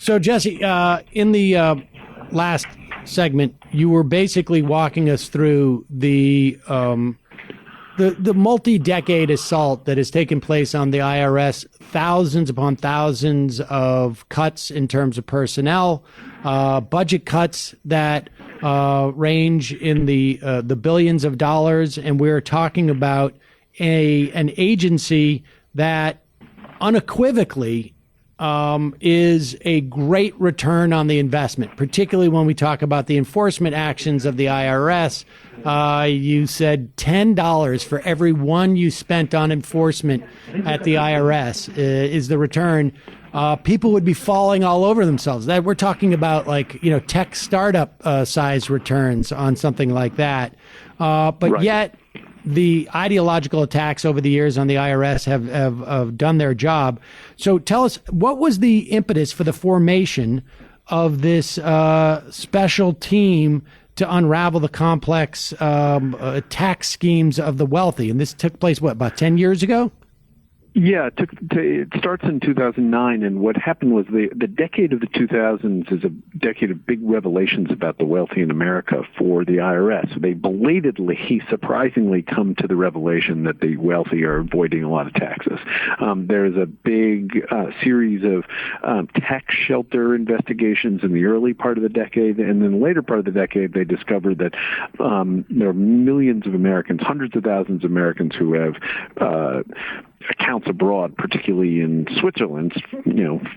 So, Jesse, in the last segment, you were basically walking us through the multi-decade assault that has taken place on the IRS, thousands upon thousands of cuts in terms of personnel, budget cuts that range in the billions of dollars, and we're talking about an agency that unequivocally is a great return on the investment, particularly when we talk about the enforcement actions of the IRS. You said $10 for every one you spent on enforcement at the IRS is the return. People would be falling all over themselves. That we're talking about, like, tech startup size returns on something like that. But right. Yet the ideological attacks over the years on the IRS have done their job. So tell us, what was the impetus for the formation of this special team to unravel the complex tax schemes of the wealthy? And this took place, about 10 years ago? Yeah, it starts in 2009, and what happened was the decade of the 2000s is a decade of big revelations about the wealthy in America for the IRS. They belatedly, surprisingly, come to the revelation that the wealthy are avoiding a lot of taxes. There's a big series of tax shelter investigations in the early part of the decade, and in the later part of the decade, they discovered that there are millions of Americans, hundreds of thousands of Americans who have accounts abroad, particularly in Switzerland,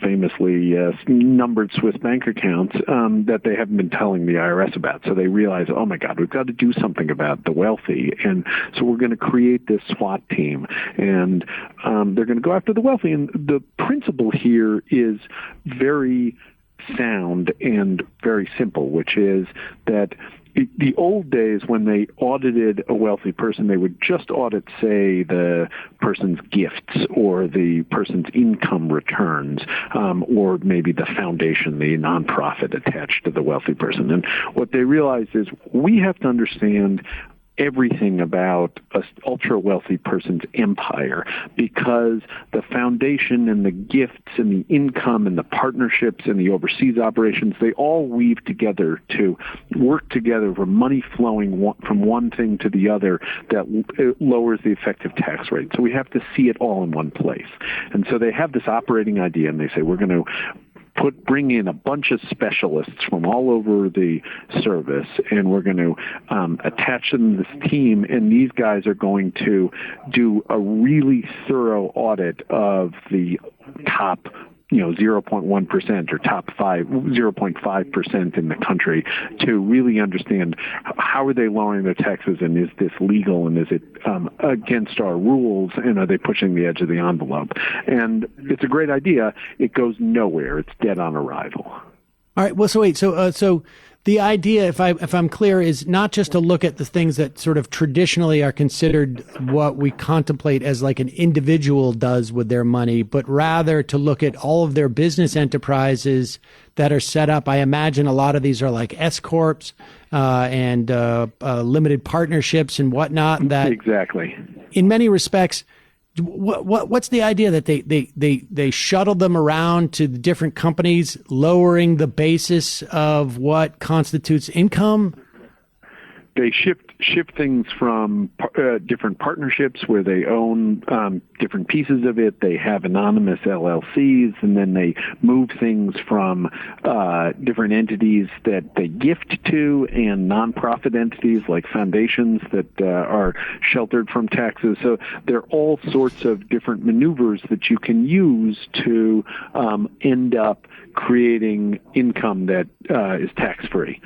famously numbered Swiss bank accounts that they haven't been telling the IRS about. So they realize, oh my God, we've got to do something about the wealthy. And so we're going to create this SWAT team, and they're going to go after the wealthy. And the principle here is very sound and very simple, which is that the old days, when they audited a wealthy person, they would just audit, say, the person's gifts or the person's income returns, or maybe the foundation, the nonprofit attached to the wealthy person. And what they realized is we have to understand everything about an ultra-wealthy person's empire, because the foundation and the gifts and the income and the partnerships and the overseas operations, they all weave together to work together for money flowing from one thing to the other that lowers the effective tax rate. So we have to see it all in one place. And so they have this operating idea, and they say, we're going to bring in a bunch of specialists from all over the service, and we're going to attach them to this team, and these guys are going to do a really thorough audit of the top 0.1% or top 0.5% in the country to really understand how are they lowering their taxes, and is this legal, and is it against our rules, and are they pushing the edge of the envelope? And it's a great idea. It goes nowhere. It's dead on arrival. All right. Well, so wait. So the idea, if I'm clear, is not just to look at the things that sort of traditionally are considered what we contemplate as like an individual does with their money, but rather to look at all of their business enterprises that are set up. I imagine a lot of these are like S corps and limited partnerships and whatnot. That exactly, in many respects, what's the idea that they shuttle them around to the different companies, lowering the basis of what constitutes income? They shift things from different partnerships where they own different pieces of it. They have anonymous LLCs, and then they move things from different entities that they gift to and nonprofit entities like foundations that are sheltered from taxes. So there are all sorts of different maneuvers that you can use to end up creating income that is tax-free.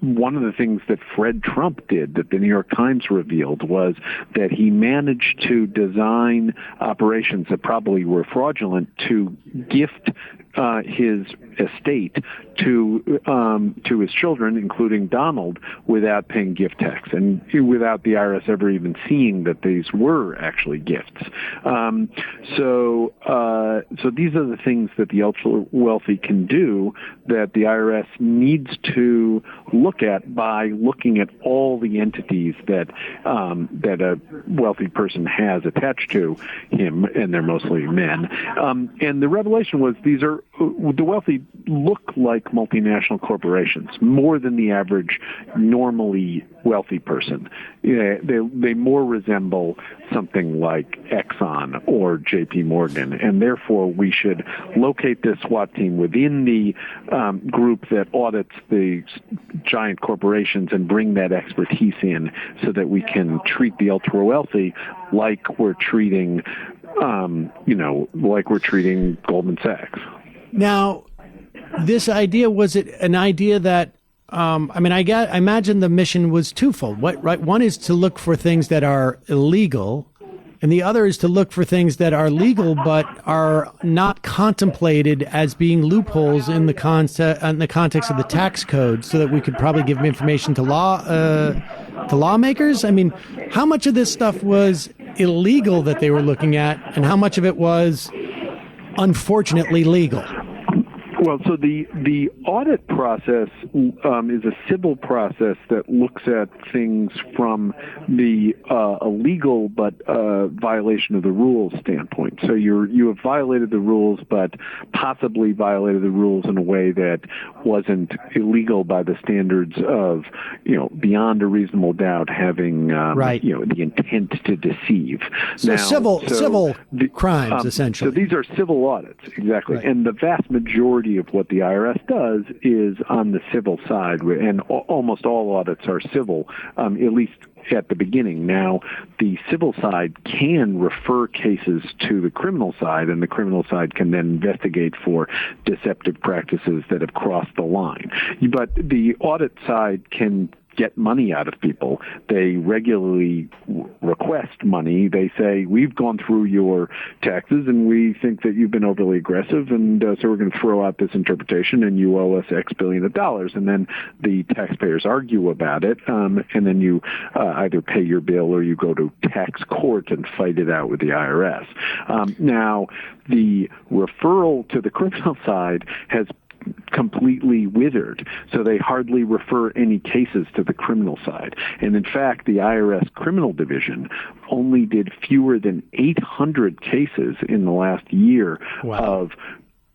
One of the things that Fred Trump did that the New York Times revealed was that he managed to design operations that probably were fraudulent to gift his estate to his children, including Donald, without paying gift tax and without the IRS ever even seeing that these were actually gifts. So these are the things that the ultra wealthy can do that the IRS needs to look at by looking at all the entities that a wealthy person has attached to him, and they're mostly men. And the revelation was the wealthy look like multinational corporations more than the average normally wealthy person. They more resemble something like Exxon or J.P. Morgan, and therefore we should locate this SWAT team within the group that audits the giant corporations and bring that expertise in so that we can treat the ultra wealthy like we're treating, like we're treating Goldman Sachs. Now, this idea, was it an idea that, I imagine the mission was twofold. Right? One is to look for things that are illegal, and the other is to look for things that are legal but are not contemplated as being loopholes in the context of the tax code, so that we could probably give information to lawmakers. I mean, how much of this stuff was illegal that they were looking at, and how much of it was unfortunately legal? Well, so the audit process is a civil process that looks at things from the illegal but violation of the rules standpoint. So you have violated the rules, but possibly violated the rules in a way that wasn't illegal by the standards of, beyond a reasonable doubt having the intent to deceive. So civil crimes, essentially. So these are civil audits, exactly, right. And the vast majority of what the IRS does is on the civil side, and almost all audits are civil, at least at the beginning. Now, the civil side can refer cases to the criminal side, and the criminal side can then investigate for deceptive practices that have crossed the line. But the audit side can get money out of people. They regularly request money. They say, we've gone through your taxes and we think that you've been overly aggressive, and so we're going to throw out this interpretation and you owe us X billion of dollars. And then the taxpayers argue about it, and then you either pay your bill or you go to tax court and fight it out with the IRS. Now, the referral to the criminal side has completely withered, so they hardly refer any cases to the criminal side. And in fact, the IRS criminal division only did fewer than 800 cases in the last year of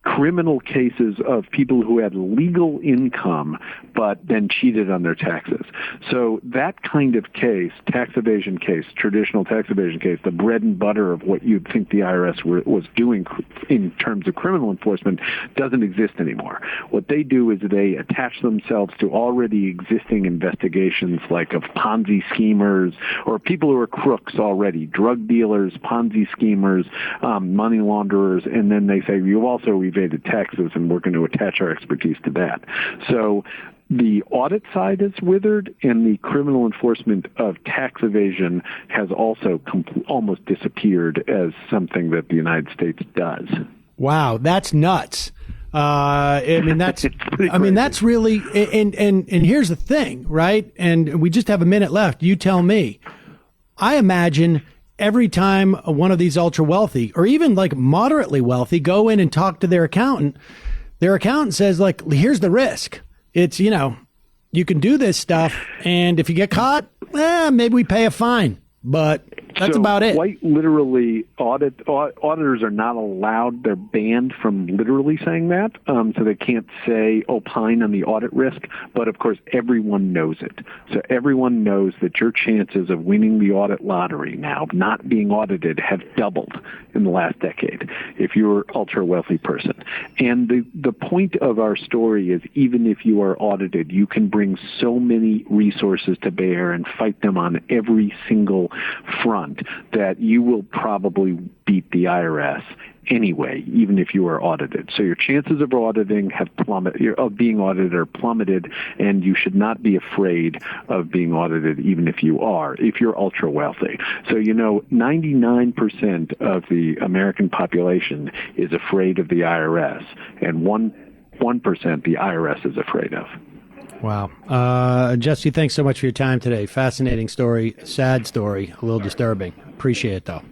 criminal cases of people who had legal income but then cheated on their taxes. So that kind of case, tax evasion case, traditional tax evasion case, the bread and butter of what you'd think the IRS was doing in terms of criminal enforcement, doesn't exist anymore. What they do is they attach themselves to already existing investigations, like of Ponzi schemers or people who are crooks already, drug dealers, Ponzi schemers, money launderers, and then they say, you've also evaded taxes, and we're going to attach our expertise to that. So the audit side is withered, and the criminal enforcement of tax evasion has also almost disappeared as something that the United States does. Wow, that's nuts. That's really, and here's the thing, right? And we just have a minute left. You tell me. I imagine every time one of these ultra wealthy, or even like moderately wealthy, go in and talk to their accountant says, like, here's the risk. It's, you can do this stuff, and if you get caught, maybe we pay a fine. But that's about it. Quite literally, auditors are not allowed. They're banned from literally saying that, so they can't say opine on the audit risk. But of course, everyone knows it. So everyone knows that your chances of winning the audit lottery now, not being audited, have doubled in the last decade if you're an ultra wealthy person. And the point of our story is, even if you are audited, you can bring so many resources to bear and fight them on every single front that you will probably beat hate the IRS anyway, even if you are audited. So your chances of being audited are plummeted, and you should not be afraid of being audited, even if you're ultra wealthy. So 99% of the American population is afraid of the IRS, and 1% the IRS is afraid of. Wow. Jesse, thanks so much for your time today. Fascinating story, sad story, a little disturbing. Appreciate it, though.